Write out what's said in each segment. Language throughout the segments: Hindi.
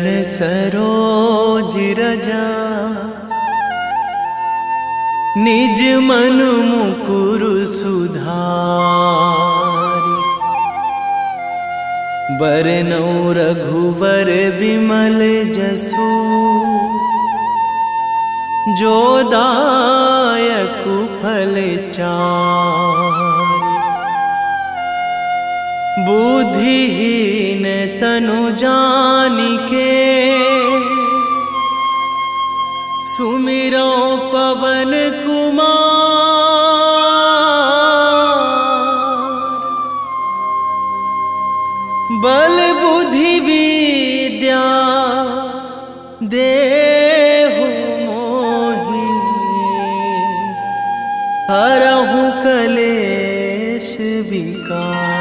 चरण सरोज रजा, निज मन मुकुर सुधारि। बरनौ रघुवर बिमल जसु, जो दायक फल चारि। बुद्धिहीन तनु जानिके, सुमिरो पवन कुमार। बल बुद्धि विद्या देहु मोहि, हरहु कलेश विकार।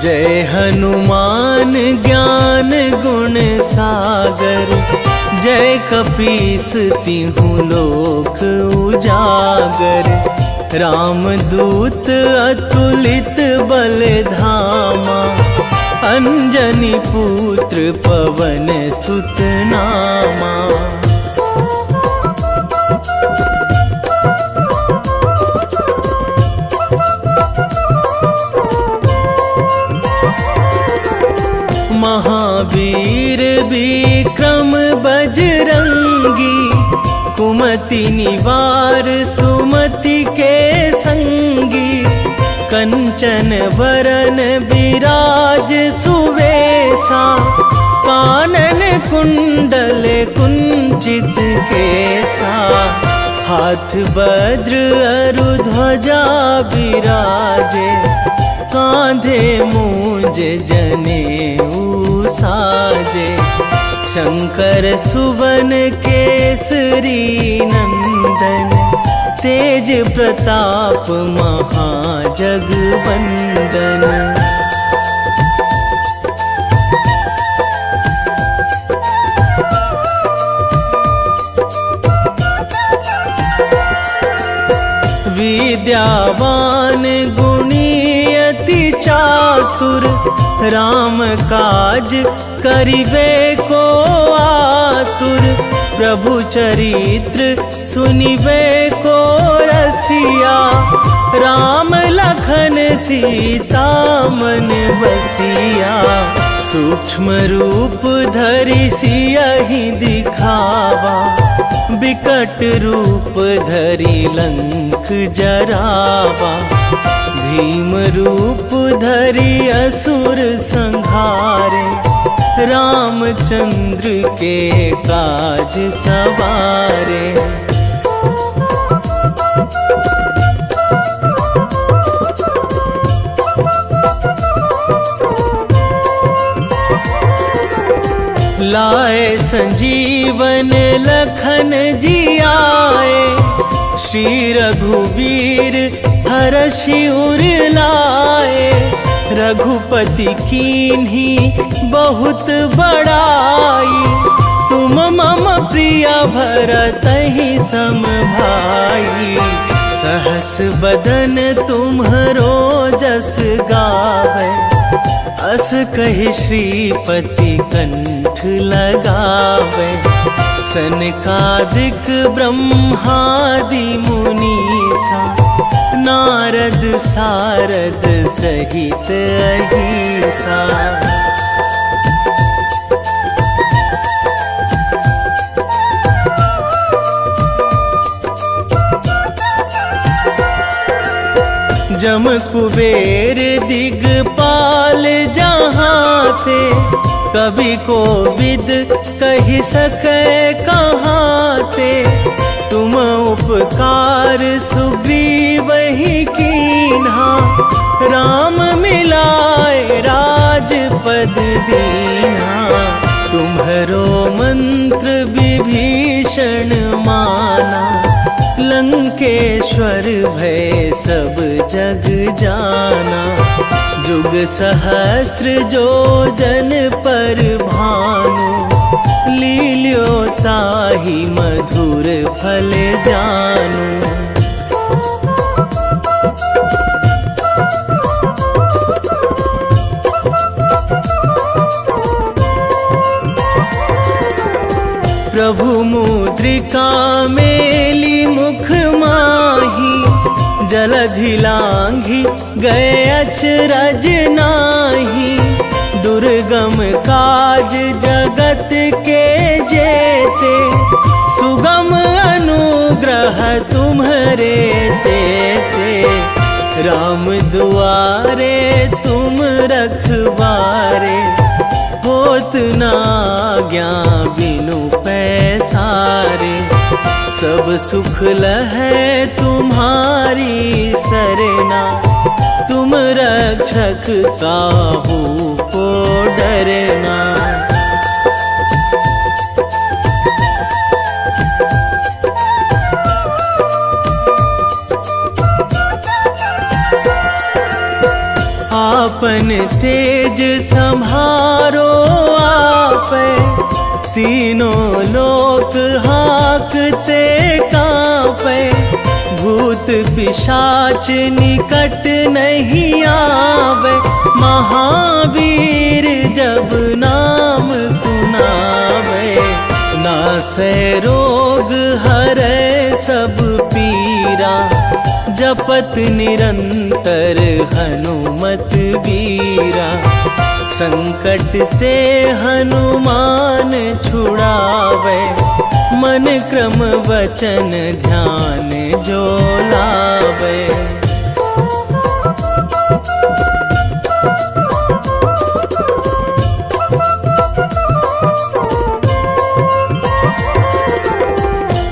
जय हनुमान ज्ञान गुण सागर, जय कपीस तिहु लोक उजागर। रामदूत अतुलित बल धामा, अंजनी पुत्र पवन सुत नामा। महावीर विक्रम बजरंगी, कुमति निवार सुमति के संगी। कंचन वरन विराज सुवेशा, कानन कुंडल कुंचित केसा। हाथ वज्र अरु ध्वजा बिराजे, कांधे मूंज जनेऊ साजे। शंकर सुवन केसरी नंदन, तेज प्रताप महाजगवंदन। विद्यावान गुणी अति चातुर, राम काज करिबे को आतुर। प्रभु चरित्र सुनिबे को रसिया, राम लखन सीता मन बसिया। सूक्ष्म रूप धरि सियहि दिखावा, बिकट रूप धरि लंक जरावा। भीम रूप धरि असुर संहारे, रामचंद्र के काज सवारे। लाए संजीवन लखन जियाए, श्री रघुवीर हरषि उर लाए। रघुपति कीन्ही बहुत बड़ाई, तुम मम प्रिय भरतहि सम भाई। सहस बदन तुम्हरो जस गावै, अस कहि श्रीपति कंठ लगावै। सनकादिक ब्रह्मादि मुनीसा, नारद सारद सहित अहिसा। जम कुबेर दिगपाल जहाँ थे, कवि कोविद कहि सकै कहाँ ते। तुम उपकार सुग्रीवहि कीन्हा, राम मिलाए राजपद दीन्हा। तुम्हरो मंत्र विभीषण माना, लंकेश्वर भय सब जग जाना। जुग सहस्र जो जन पर भानु, लील्यो ताहि मधुर फल जानू। प्रभु मुद्रिका मेली मुख माही, जलधि लांघी गए अचरज नाही। दुर्गम काज जगत के जेते, सुगम अनुग्रह तुम्हरे तेते। राम दुआरे तुम रखवारे, होत न आज्ञा बिनु पैसारे। सब सुख लहै तुम्हारी सरना, तुम रक्षक काहू को डरना। आपन तेज संभारो आपे, तीनों लोक हाकते कांपे। भूत पिशाच निकट नहीं आवे, महावीर जब नाम सुनावे। नासै रोग हरै सब पीरा, जपत निरंतर हनुमत बीरा। संकट ते हनुमान छुड़ावे, मन क्रम वचन ध्यान जो लावे।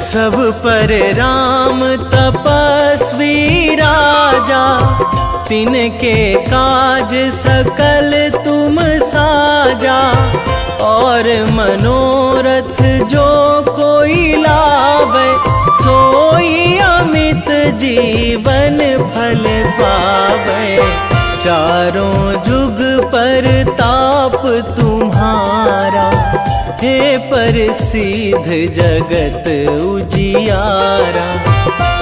सब पर राम तपस्वी राजा, तिनके काज सकल तुम साजा। और मनोरथ जो कोई लावे, सोई अमित जीवन फल पावे। चारों जुग पर ताप तुम्हारा, हे प्रसिद्ध जगत उजियारा।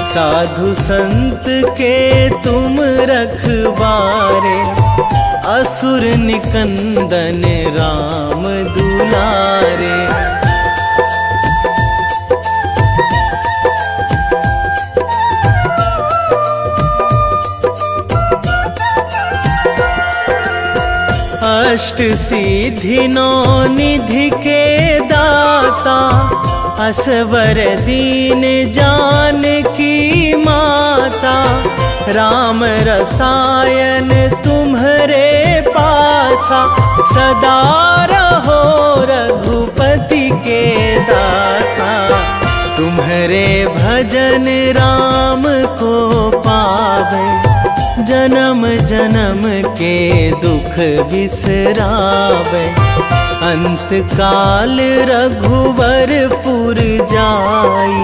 साधु संत के तुम रखवारे, असुर निकंदन राम दुलारे। अष्ट सिद्धि नौ निधि के दाता, असवर दीन जानकी माता। राम रसायन तुम्हरे पासा, सदा रहो रघुपति के दासा। तुम्हरे भजन राम को पावे, जन्म जन्म के दुख बिसरावे। अंत काल रघुवरपुर जाई,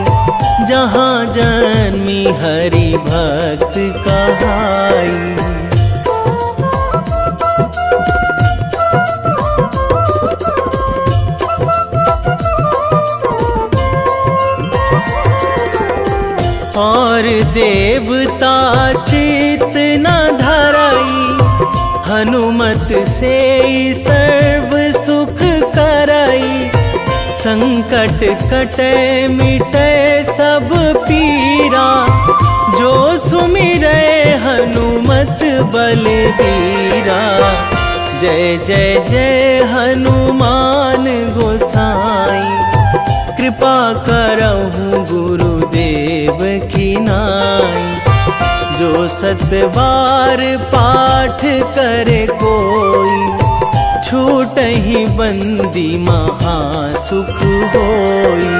जहाँ जन्मी हरि भक्त कहाई। और देवता चित न धराई, हनुमत से सर्व सुख कराई। संकट कटे मिटे सब पीरा, जो सुमिरै हनुमत बलबीरा। जय जय जय हनुमान गोसाई, कृपा करहु गुरुदेव की नाई। जो सतबार पाठ करे कोई, छूटहि बंदी महासुख होई।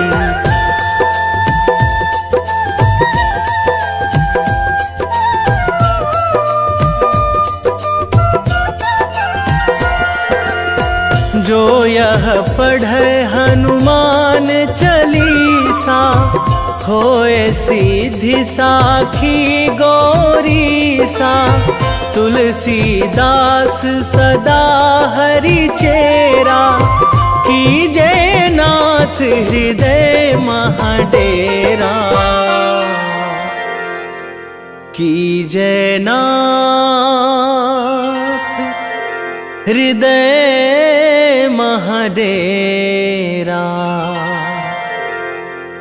जो यह पढ़े हनुमान चालीसा, होए सीधी साखी गौरीसा। तुलसीदास सदा हरि चेरा, कीजे नाथ हृदय महाडेरा, कीजे नाथ हृदय महाडेरा।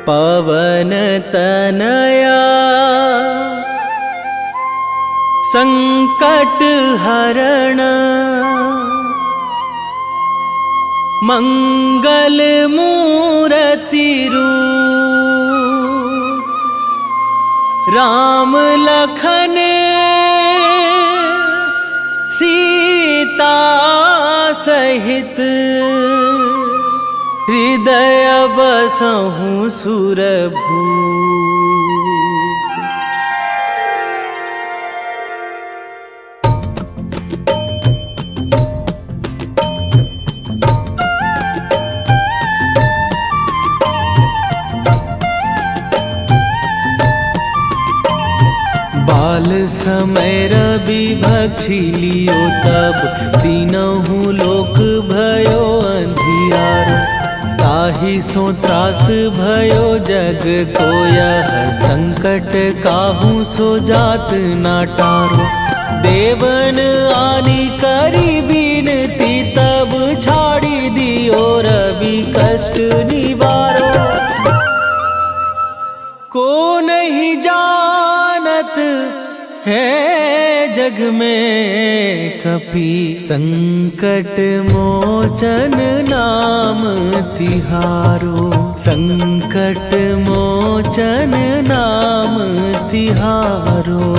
पवन तनया संकट हरण, मंगल मूर्ति रूप, राम लखन सीता सहित, हृदय बसहु सुरभूप। बाल समय रवि भक्षी लियो तब, तीनहु लोक भयो अंधियारो। ताहि सो त्रास भयो जग को यह, संकट काहू सो जात ना टारो। देवन आनी करी बिनती तब, छाड़ी दियो रवि कष्ट निवारो। को नहीं जानत है जग में कपि, संकट मोचन नाम तिहारो। संकट मोचन नाम तिहारो।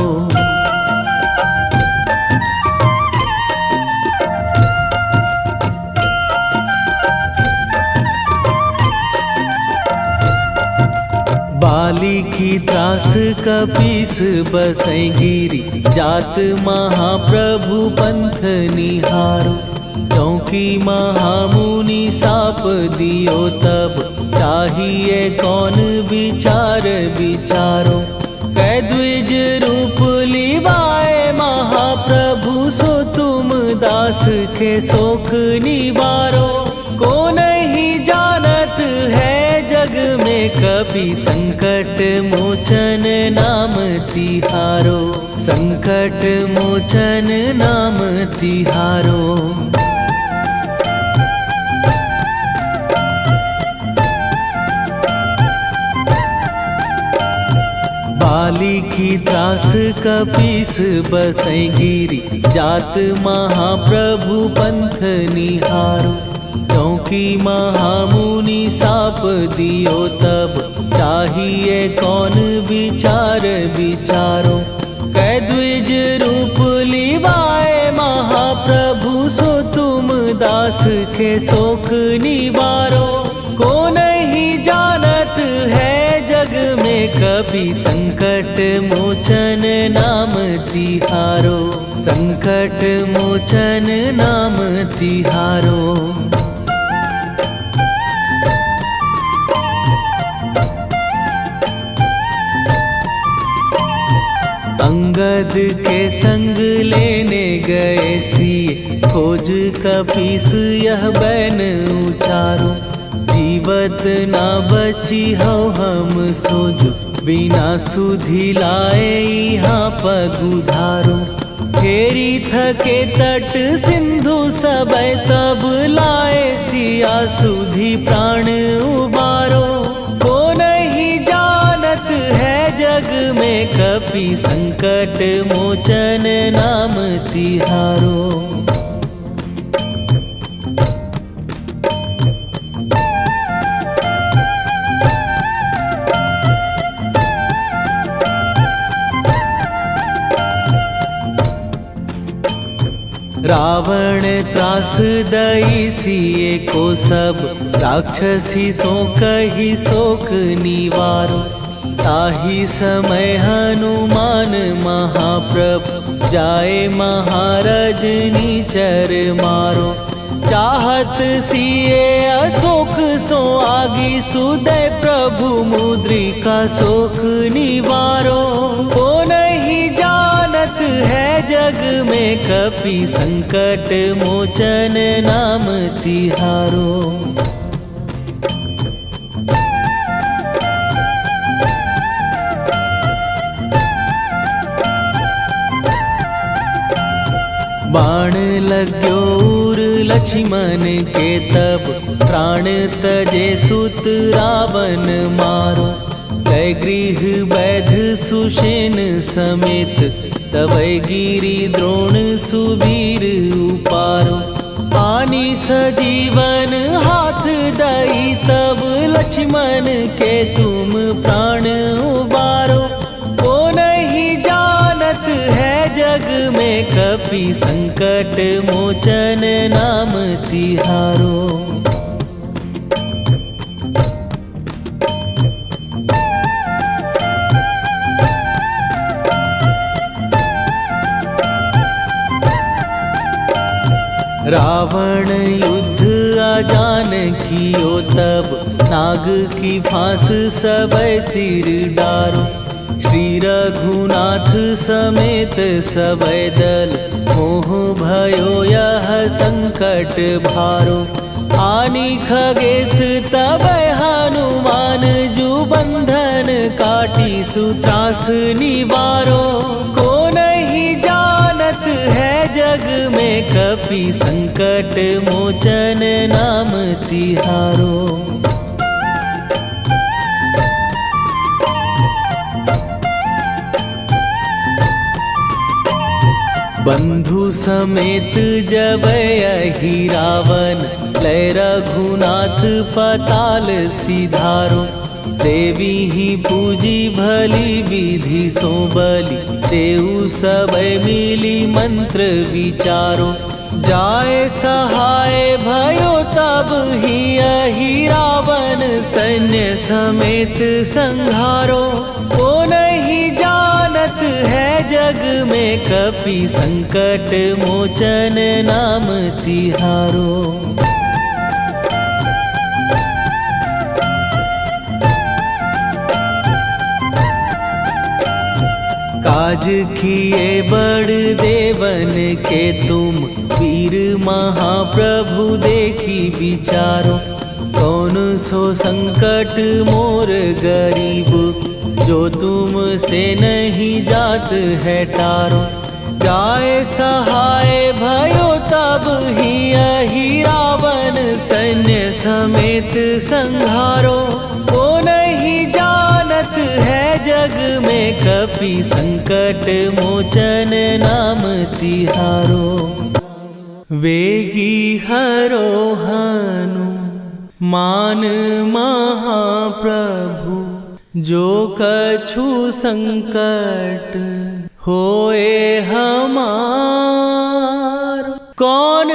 बाली की त्रास कपीस बसै गिरी, जात महाप्रभु पंथ निहारो। क्योंकि महामुनि साप दियो तब, चाहिए कौन विचार विचारो। कै द्विज रूप लिवाए महाप्रभु, सो तुम दास के शोक निवारो। को नहीं जानत है जग में कपि, संकट मोचन नाम तिहारो। संकट मोचन नाम तिहारो। बाली की त्रास कपीस बसै गिरी, जात महाप्रभु पंथ निहारो। क्योंकि महामुनि साप दियो तब, चाहिए कौन विचार विचारो। कै द्विज रूप लिवाए महाप्रभु, सो तुम दास के शोक निवारो। को नहीं जानत है जग में कपि, संकट मोचन नाम तिहारो। संकट मोचन नाम तिहारो। अंगद के संग लेने गए सिए, खोज कपीस यह बैन उचारो। जीवत ना बची हो हम सोजो, बिना सुधि लाए यहाँ पगुधारो। घेरी थके तट सिंधु सबय, तब लाए सिया सुधि प्राण उबारो। को नहीं जानत है जग में कपि, संकट मोचन नाम तिहारो। रावण त्रास दई सिए को सब, राक्षसी सो कही शोक निवारो। ताहि समय हनुमान महाप्रभु, जाए महाराज नीचर मारो। चाहत सिए अशोक सो आगी, सुदय प्रभु मुद्रिका शोक निवारो। को नहीं जानत है जग में कपि संकट मोचन नाम तिहारो। बाण लाग्यो उर लक्ष्मण के तब, प्राण तजे सुत रावण मारो। कै गृह वैध सुषेण समेत, तबै गिरि द्रोण सुबीर उपारो। आनी सजीवन हाथ दई तब, लक्ष्मण के तुम प्राण उबारो। ओ नहीं जानत है जग में, कपि संकट मोचन नाम तिहारो। रावण युद्ध आजान कियो तब, नाग की फांस सबै सिर डारो। श्री रघुनाथ समेत सबै दल, मोह भयो यह संकट भारो। आनी खगेश तबै हनुमान, जु बंधन काटी सुत्रास निवारो। को नहीं जानत है जग में, कपि संकट मोचन नाम तिहारो। बंधु समेत जबै अहि रावण, लै रघुनाथ पताल सिधारो। देवी ही पूजी भली विधि सो बलि, तेउ सबै मिली मंत्र विचारो। जाए सहाय भयो तब ही अहि रावण, सैन्य समेत संहारो। ओ नहीं जानत है जग में, कपि संकट मोचन नाम तिहारो। काज किए बड़ देवन के तुम, वीर महाप्रभु देखी विचारो। कौन सो संकट मोर गरीब, जो तुम से नहीं जात है टारो। जाए सहाय भयो तब ही अहि रावण, सैन्य समेत संहारो। ओ नहीं जानत है जग में, कपि संकट मोचन नाम तिहारो। वेगी हरो हनु मान महाप्रभु, जो कछु संकट होए हमार। कौन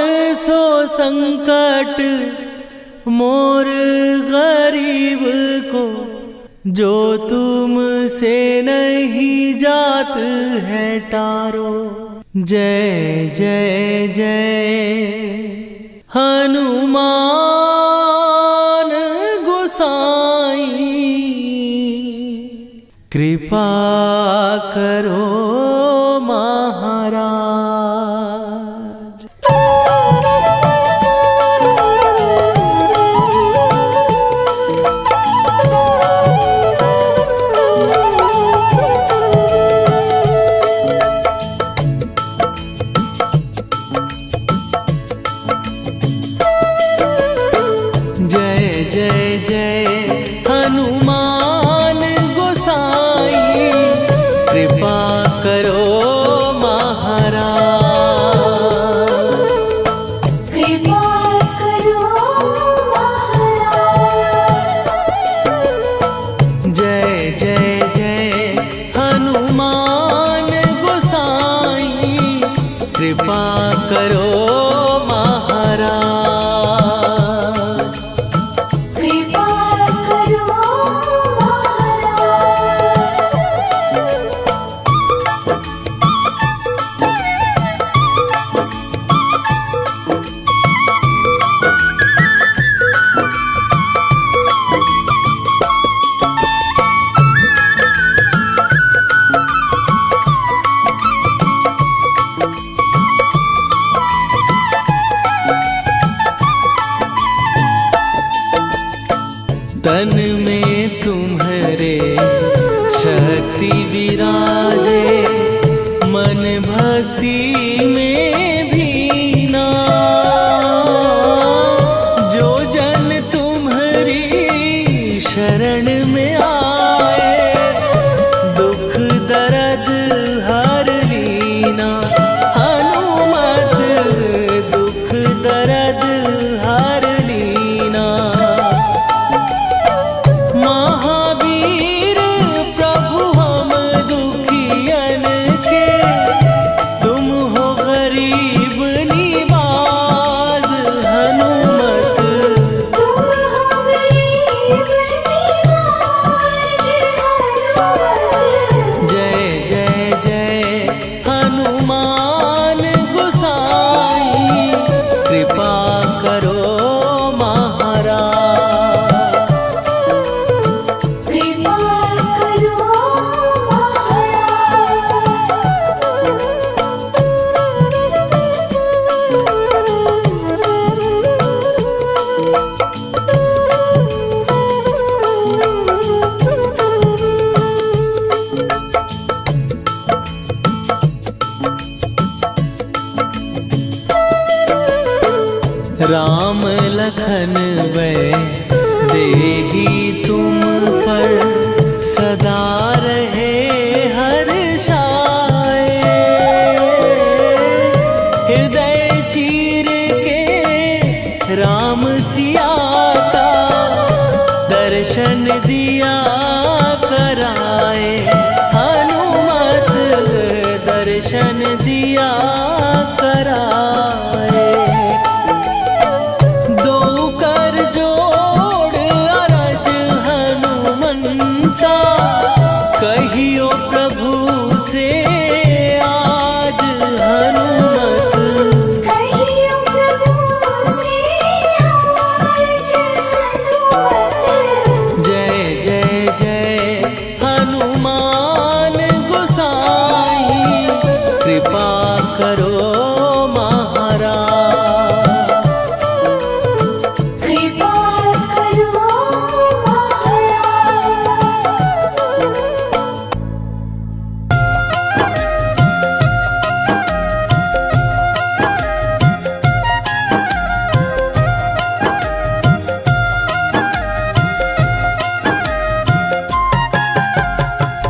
सो संकट मोर गरीब को, जो तुम से नहीं जात है टारो। जय जय जय हनुमान गोसाई, कृपा करो महाराज। जय जय जय हनुमान गोसाई, कृपा करो महाराज। कृपा करो महाराज। जय जय जय हनुमान गोसाई, कृपा करो महाराज। कृपा करो महाराज।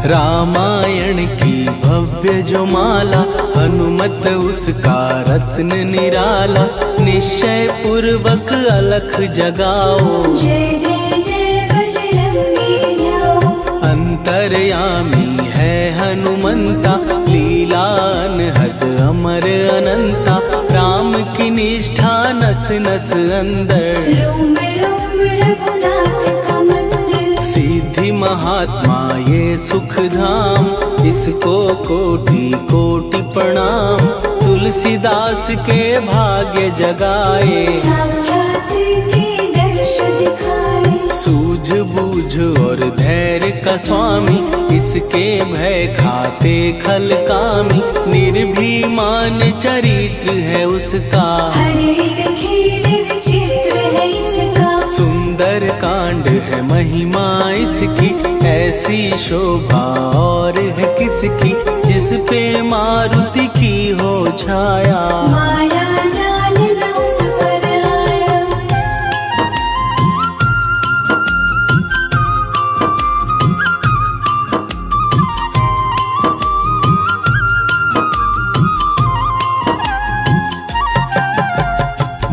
रामायण की भव्य जो माला, हनुमत उसका रत्न निराला। निश्चय पूर्वक अलख जगाओ, जय जय जय बजरंगी जाओ। अंतर्यामी है हनुमंता, लीला अनहद अमर अनंता। राम की निष्ठा नस नस अंदर, रोम रोम रघुनाथ का मंदिर। सिद्धि महात्मा ये सुख धाम, इसको कोटि कोटि प्रणाम। तुलसीदास के भाग्य जगाए, साक्षात के दर्श दिखाए। सूझ बूझ और धैर्य का स्वामी, इसके भय खाते खल कामी। निर्भीमान चरित्र है उसका, हर एक खेल विचित्र है इसका। सुंदर कांड है महिमा इसकी। ऐसी शोभा और है किसकी, जिस पे मारुति की हो छाया। माया जाल न उस पर आया।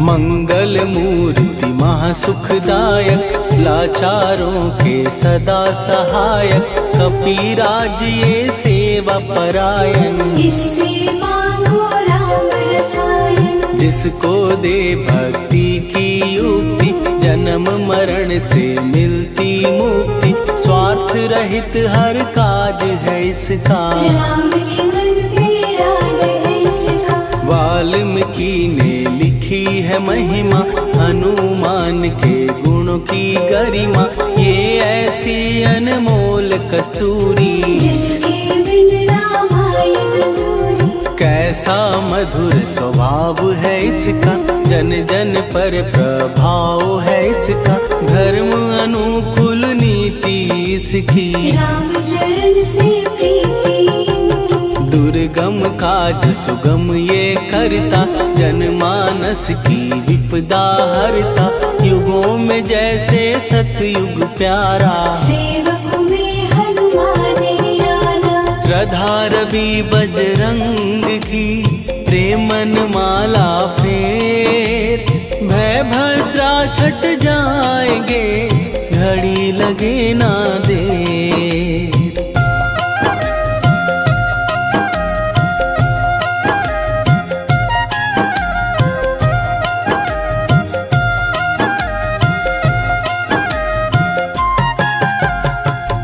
मंगल मूर्ति महासुखदायक, लाचारों के सदा सहायक। कपीराज ये सेवा परायण, इससे मांगो राम रसायन। जिसको दे भक्ति की युक्ति, जन्म मरण से मिलती मुक्ति। स्वार्थ रहित हर काज है इसका, राम के मन पे राज है इसका। वाल्मीकि ने लिखी है महिमा, हनुमान के गुणों की गरिमा। ये ऐसी अनमोल कस्तूरी, जिसके बिन रामायण अधूरी। कैसा मधुर स्वभाव है इसका, जन जन पर प्रभाव है इसका। धर्म अनुकूल नीति इसकी, राम चरण से प्रीति इनकी। दुर्गम काज सुगम ये करता, जनमानस की विपदा हरता। युगों में जैसे सतयुग प्यारा, सेवक में हनुमान निराला। श्रद्धा रवि बजरंग की, प्रेमन माला फेर। भय भद्रा छट जाएंगे, घड़ी लगे ना देर।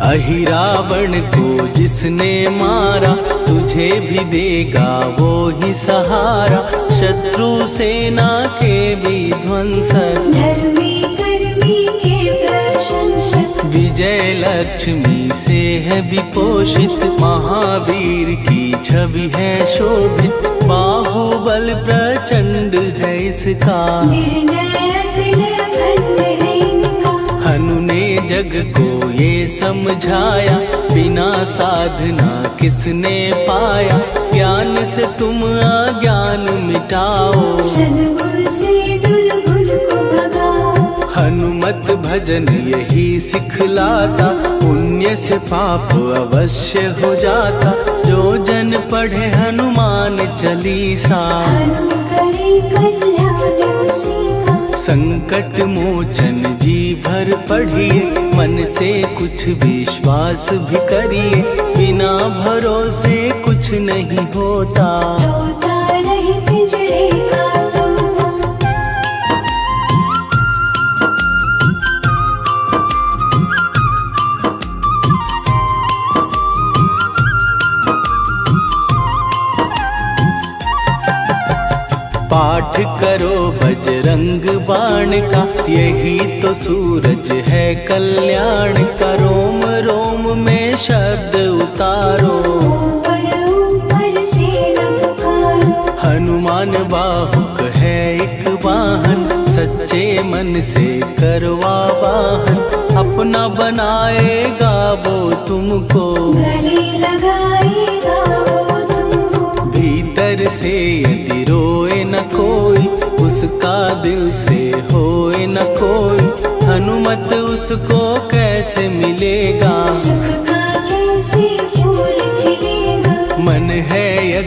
अहिरावण को जिसने मारा, तुझे भी देगा वो ही सहारा। शत्रु सेना के विध्वंसक, धर्मी कर्मी के प्रशंसक। विजय लक्ष्मी से है विपोषित। महावीर की छवि है शोभित, बाहुबल प्रचंड है इसका। निर्णय अखंड है इनका। हनु ने जग को ये समझाया, बिना साधना किसने पाया। ज्ञान से तुम अज्ञान मिटाओ, सद्गुण से दुर्गुण को भगाओ। हनुमत भजन यही सिखलाता, पुण्य से पाप अवश्य हो जाता। जो जन पढ़े हनुमान चालीसा, हनु करे कल्याण उसी का। संकट मोचन जी भर पढ़िए, मन से कुछ विश्वास भी करिए। बिना भरोसे कुछ नहीं होता, तोता रहे पिंजड़े का तोता। पाठ करो बजरंग बाण का, यही तो सूरज है कल्याण का। रोम रोम में शब्द उतारो, ऊपर ऊपर से न पुकारो। हनुमान बाहुक है एक वाहन, सच्चे मन से करवा वाहन। अपना बनाएगा वो तुमको, गले लगाएगा वो तुमको। भीतर से यदि रोए न कोई, उसका दिल से होए न कोई। हनुमत उसको कैसे मिलेगा, सुख का कैसे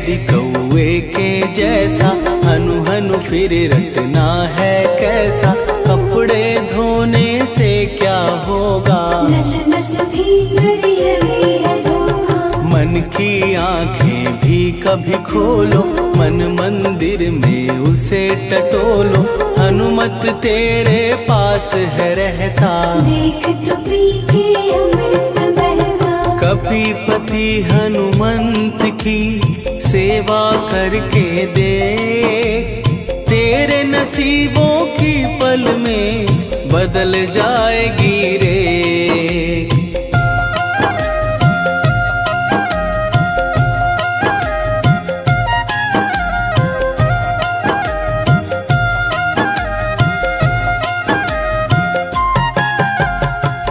यदि कौए के जैसा हनु हनु फिर रटना है कैसा, कपड़े धोने से क्या होगा, नस नस भीतर यही है धोखा। मन की आंखें भी कभी खोलो, मन मंदिर में उसे टटोलो, हनुमत तेरे पास है रहता, देख तो पी के अमृत बहता। कपीपति हनुमंत की सेवा करके देख, तेरे नसीबों की पल में बदल जाएगी रे।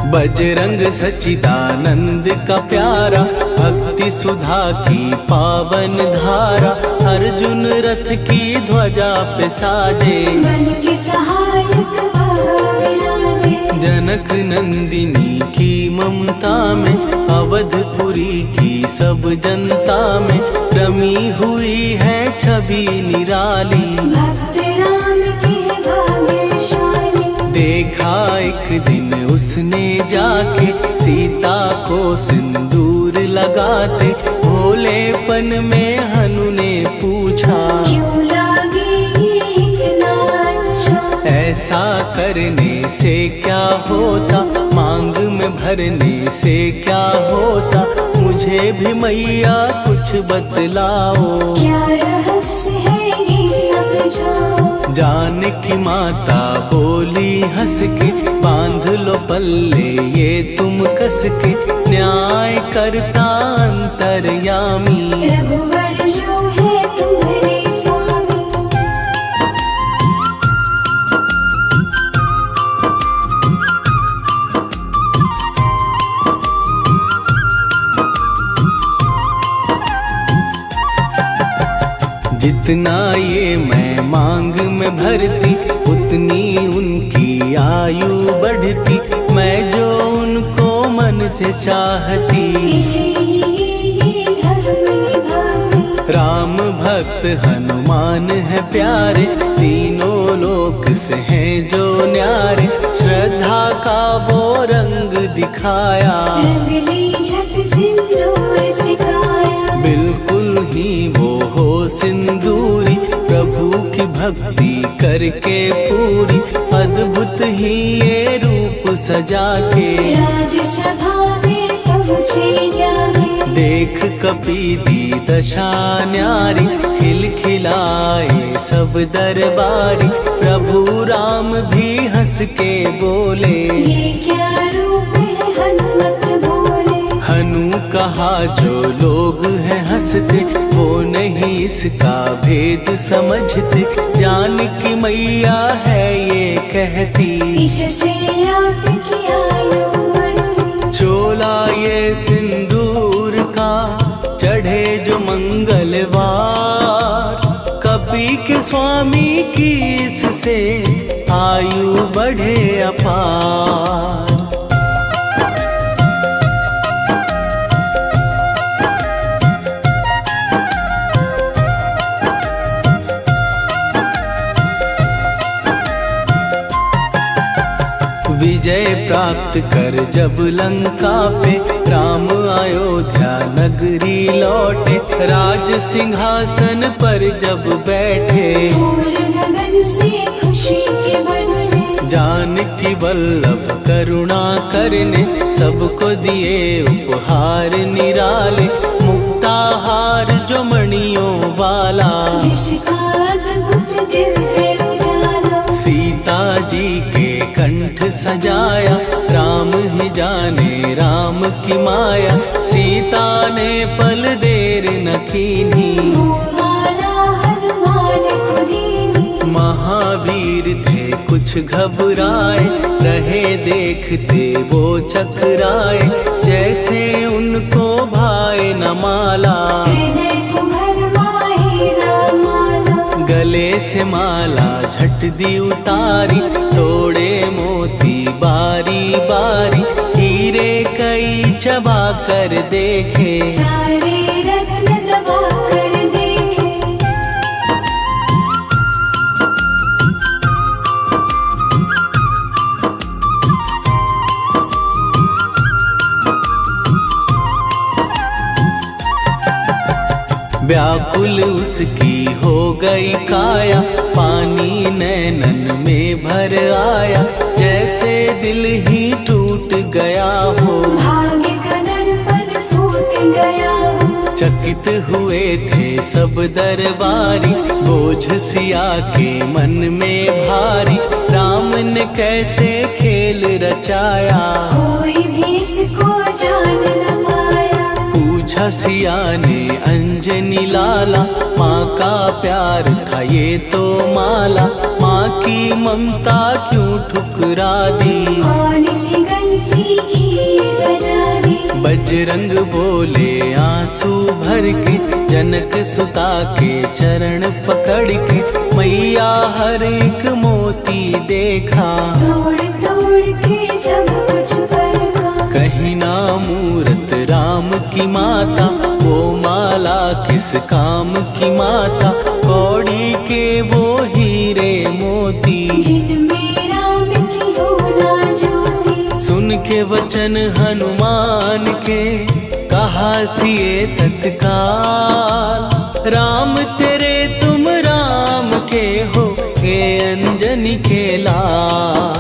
बजरंग सच्चिदानंद का प्यारा, भक्ति सुधा की पावन धारा, अर्जुन रथ की ध्वजा पे साजे, बन के सहायक वह विराजे। जनक नंदिनी की ममता में, अवधपुरी की सब जनता में, रमी हुई है छवि निराली, भक्त राम के भाग्यशाली। देखा एक दिन उसने जाके सीता को सिंदूर लगाते, भोलेपन में हनु ने पूछा, क्यों लागे ये इतना अच्छा। ऐसा करने से क्या होता, मांग में भरने से क्या होता, मुझे भी मैया कुछ बतलाओ, क्या रहस्य है ये समझाओ। जानकी माता बोली हंस के, बांध लो पल्ले ये तुम कस के, न्याय करता अंतर्यामी, रघुवर जो है तुम्हारे स्वामी। जितना ये मैं मांग में भरती, उतनी उनकी आयु बढ़ती, मैं जो उनको मन से चाहती, इसीलिए धर्म निभाती। राम भक्त हनुमान है प्यारे, तीनों लोक से हैं जो न्यारे, श्रद्धा का वो रंग दिखाया, रंग ली झट सिंदूर सिखाया। बिल्कुल ही वो हो सिंदूरी, प्रभु की भक्ति करके पूरी, अद्भुत ही ये रूप सजा के, राजसभा में पहुँचे जाके। देख कपी दी दशा न्यारी, खिलखिलाए सब दरबारी, प्रभु राम भी हंस के बोले, ये क्या रूप है हनुमत बोले। हनु कहा जो लोग हैं हंसते, वो नहीं इसका भेद समझते, जानकी मैया है ये कहती, इससे आपकी आयु बढ़ती। चोला ये सिंदूर का चढ़े जो मंगलवार, कपी के स्वामी की इससे आयु बढ़े अपार। विजय प्राप्त कर जब लंका पे, राम अयोध्या नगरी लौटे, राज सिंहासन पर जब बैठे, फूल गगन से खुशी के बरसे। जानकी वल्लभ करुणा करने, सबको दिए उपहार निराले, मुक्ताहार जो मणियों वाला, जिसका अद्भुत दिव्य उजाला। सीता जी के कंठ सजाया, राम ही जाने राम की माया, सीता ने पल देर न कीन्ही, वो माला हनुमान को दीनी। महावीर थे कुछ घबराए, रहे देखते वो चकराए, जैसे उनको भाए न माला, हृदय को भरमाए रामाला। गले से माला झट दी उतारी, तोड़े मोती बारी बारी, हीरे कई चबा कर देखे, सारे रत्न दबा कर दे। व्याकुल उसकी हो गई काया, पानी नैनन में भर आया, जैसे दिल ही टूट गया हो। भाग्य का दर्पण फूट गया हो। चकित हुए थे सब दरबारी, बोझ सिया के मन में भारी, राम ने कैसे खेल रचाया, कोई भी इसको जान न पाया। पूछा सिया ने अंजनी लाला, माँ का प्यार था ये तो माला, माँ की ममता क्यों ठुकरा दी, कौन सी गलती की सजा दी। बजरंग बोले आंसू भर के, जनक सुता के चरण पकड़ के, मैया हर एक मोती देखा, तोड़ तोड़ के सब कुछ परखा। कहीं ना मूरत राम की माता, वो माला किस काम की माता, कौड़ी के वो हीरे मोती, जिनमें राम की हो ना ज्योति। सुन के वचन हनुमान के, कहा सिए तत्काल, राम तेरे तुम राम के हो, हे अंजनी के लाल।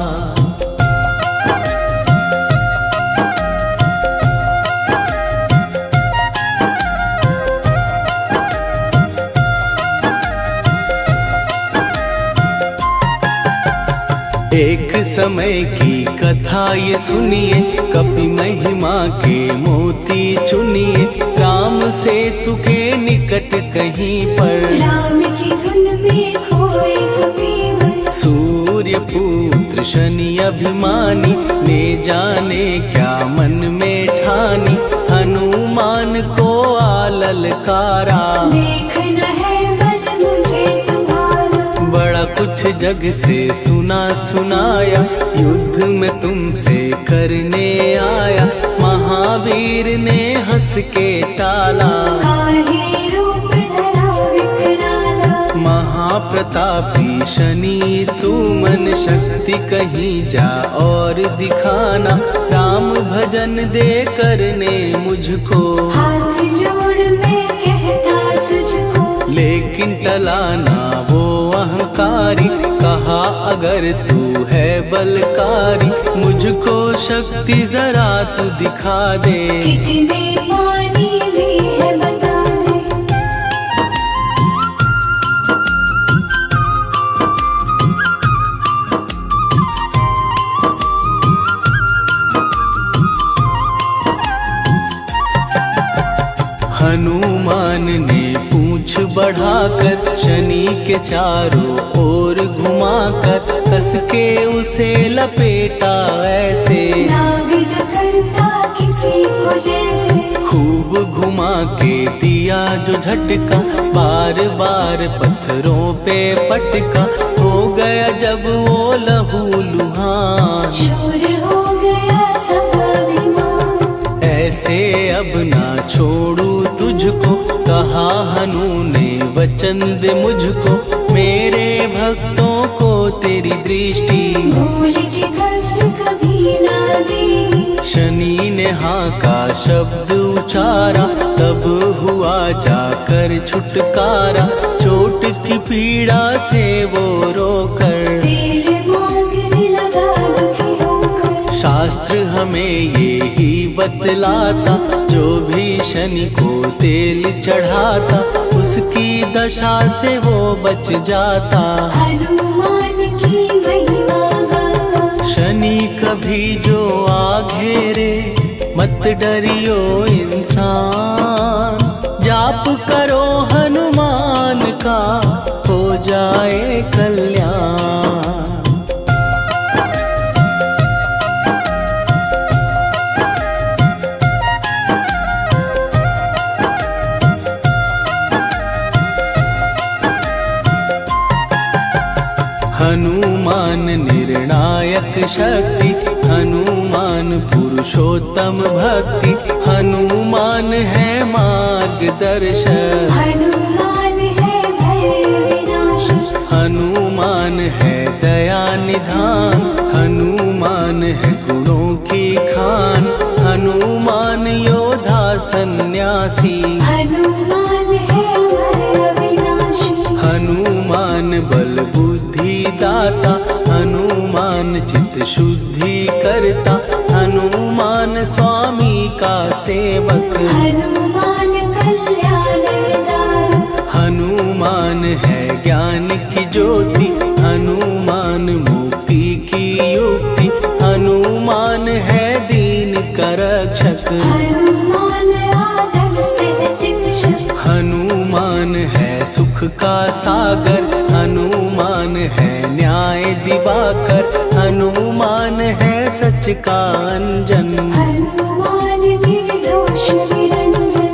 एक समय की कथा ये सुनिए, कपि महिमा के मोती चुनिए, राम सेतु के निकट कहीं पर, राम की धुन में खोए कबीर। सूर्य पुत्र शनि अभिमानी, ने जाने क्या मन में ठानी, हनुमान को आललकारा, देखना है बल मुझे तुम्हारा। बड़ा कुछ जग से सुना सुनाया, युद्ध में तुमसे करने आया, महावीर ने हंस के टाला, काहे रूप धरा विकराला। महाप्रतापी शनि तू मन शक्ति कहीं जा और दिखाना, राम भजन दे करने मुझको, हाथ जोड़ मैं कहता तुझको। लेकिन टला ना वो अहंकारी, कहा अगर तू है बलकारी, मुझको शक्ति जरा तू दिखा दे, कितने पानी भी है बता दे। हनुमान ने पूंछ बढ़ाकर, शनि के चारों ओर घुमाकर, कस के उसे लपेटा ऐसे, नाग जो करता किसी को जैसे। खूब घुमा के दिया जो झटका, बार बार पत्थरों पे पटका, हो गया जब वो लहू लुहान, शूर हो गया सब अभिमान। ऐसे अब ना छोड़ू तुझको, कहा हनु ने वचन दे मुझको, मेरे भक्तों को तेरी दृष्टि, भूल के कष्ट कभी ना दी। शनि ने हाँ का शब्द उचारा, तब हुआ जाकर छुटकारा, चोट की पीड़ा से वो रोकर, तेल मांगने लगा दुखी होकर। शास्त्र हमें ये ही बतलाता, जो भी शनि को तेल चढ़ाता, उसकी दशा से वो बच जाता, हनुमान की महिमा गाता। शनि कभी जो आ घेरे, मत डरियो इंसान, जाप करो हनुमान का, हो जाए कल्याण। हनुमान निर्णायक शक्ति, हनुमान पुरुषोत्तम भक्ति, हनुमान है मार्गदर्शक, हनुमान है भय विनाशक। हनुमान है दया निधान, हनुमान है गुणों की खान, हनुमान योद्धा सन्यासी, हनुमान है बल बुद्धि दाता, हनुमान चित शुद्धि करता, हनुमान स्वामी का सेवक। हनुमान कल्याण दाता, हनुमान है ज्ञान की ज्योति, हनुमान मुक्ति की युक्ति, हनुमान है दीन का रक्षक। हनुमान आदर सिद्ध शिक्षक, हनुमान है सुख का सागर, हनुमान है न्याय दिवाकर, हनुमान है सच का अंजन। हनुमान निर्दोष निरंजन,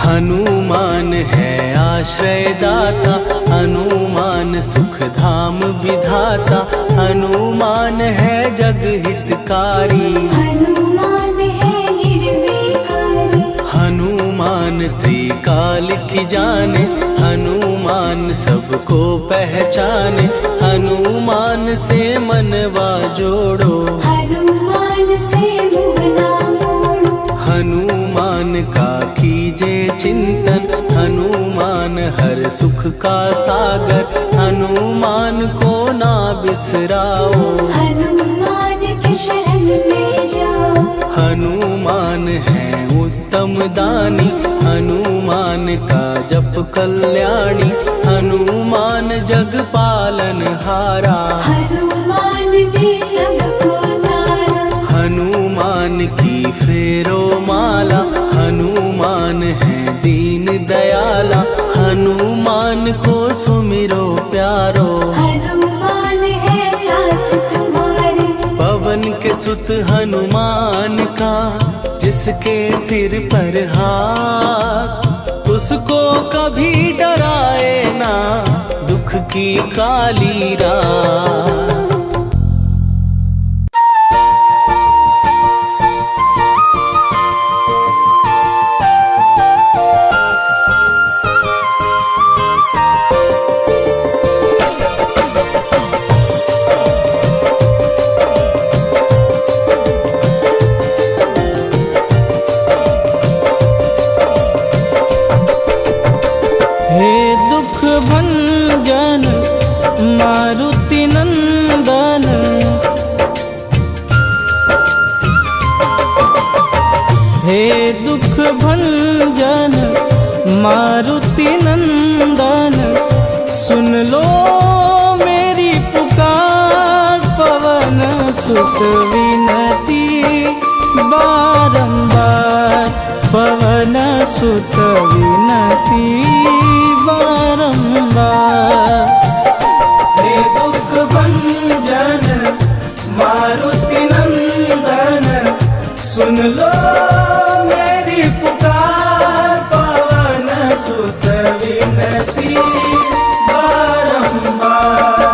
हनुमान है आश्रय दाता, हनुमान सुख धाम विधाता, हनुमान है जग हितकारी। हनुमान है निर्विकारी, हनुमान त्रिकाल की जाने, हनुमान सबको पहचाने, हनुमान से मनवा जोड़ो। हनुमान से मुँह ना मोड़ो, हनुमान का कीजे चिंतन, हनुमान हर सुख का सागर, हनुमान को ना बिसराओ। हनुमान की शरण में जाओ। हनुमान है उत्तम दानी, हनुमान का जप कल्याणी, हनुमान जग पालन हारा। हनुमान ने सबको तारा, हनुमान की फेरो माला, हनुमान है दीन दयाला, हनुमान को सुमिरो प्यारो। हनुमान है साथ तुम्हारे, पवन के सुत हनुमान का, जिसके सिर पर हाथ, उसको कभी डराए ना दुख की काली रात। हे दुख भंजन मारुति नंदन, हे दुख भंजन मारुति नंदन, सुन लो मेरी पुकार, पवन सुत विनती बारंबार, पवन सुत विनती बारंबार। हे दुख भंजन मारुति नंदन, सुन लो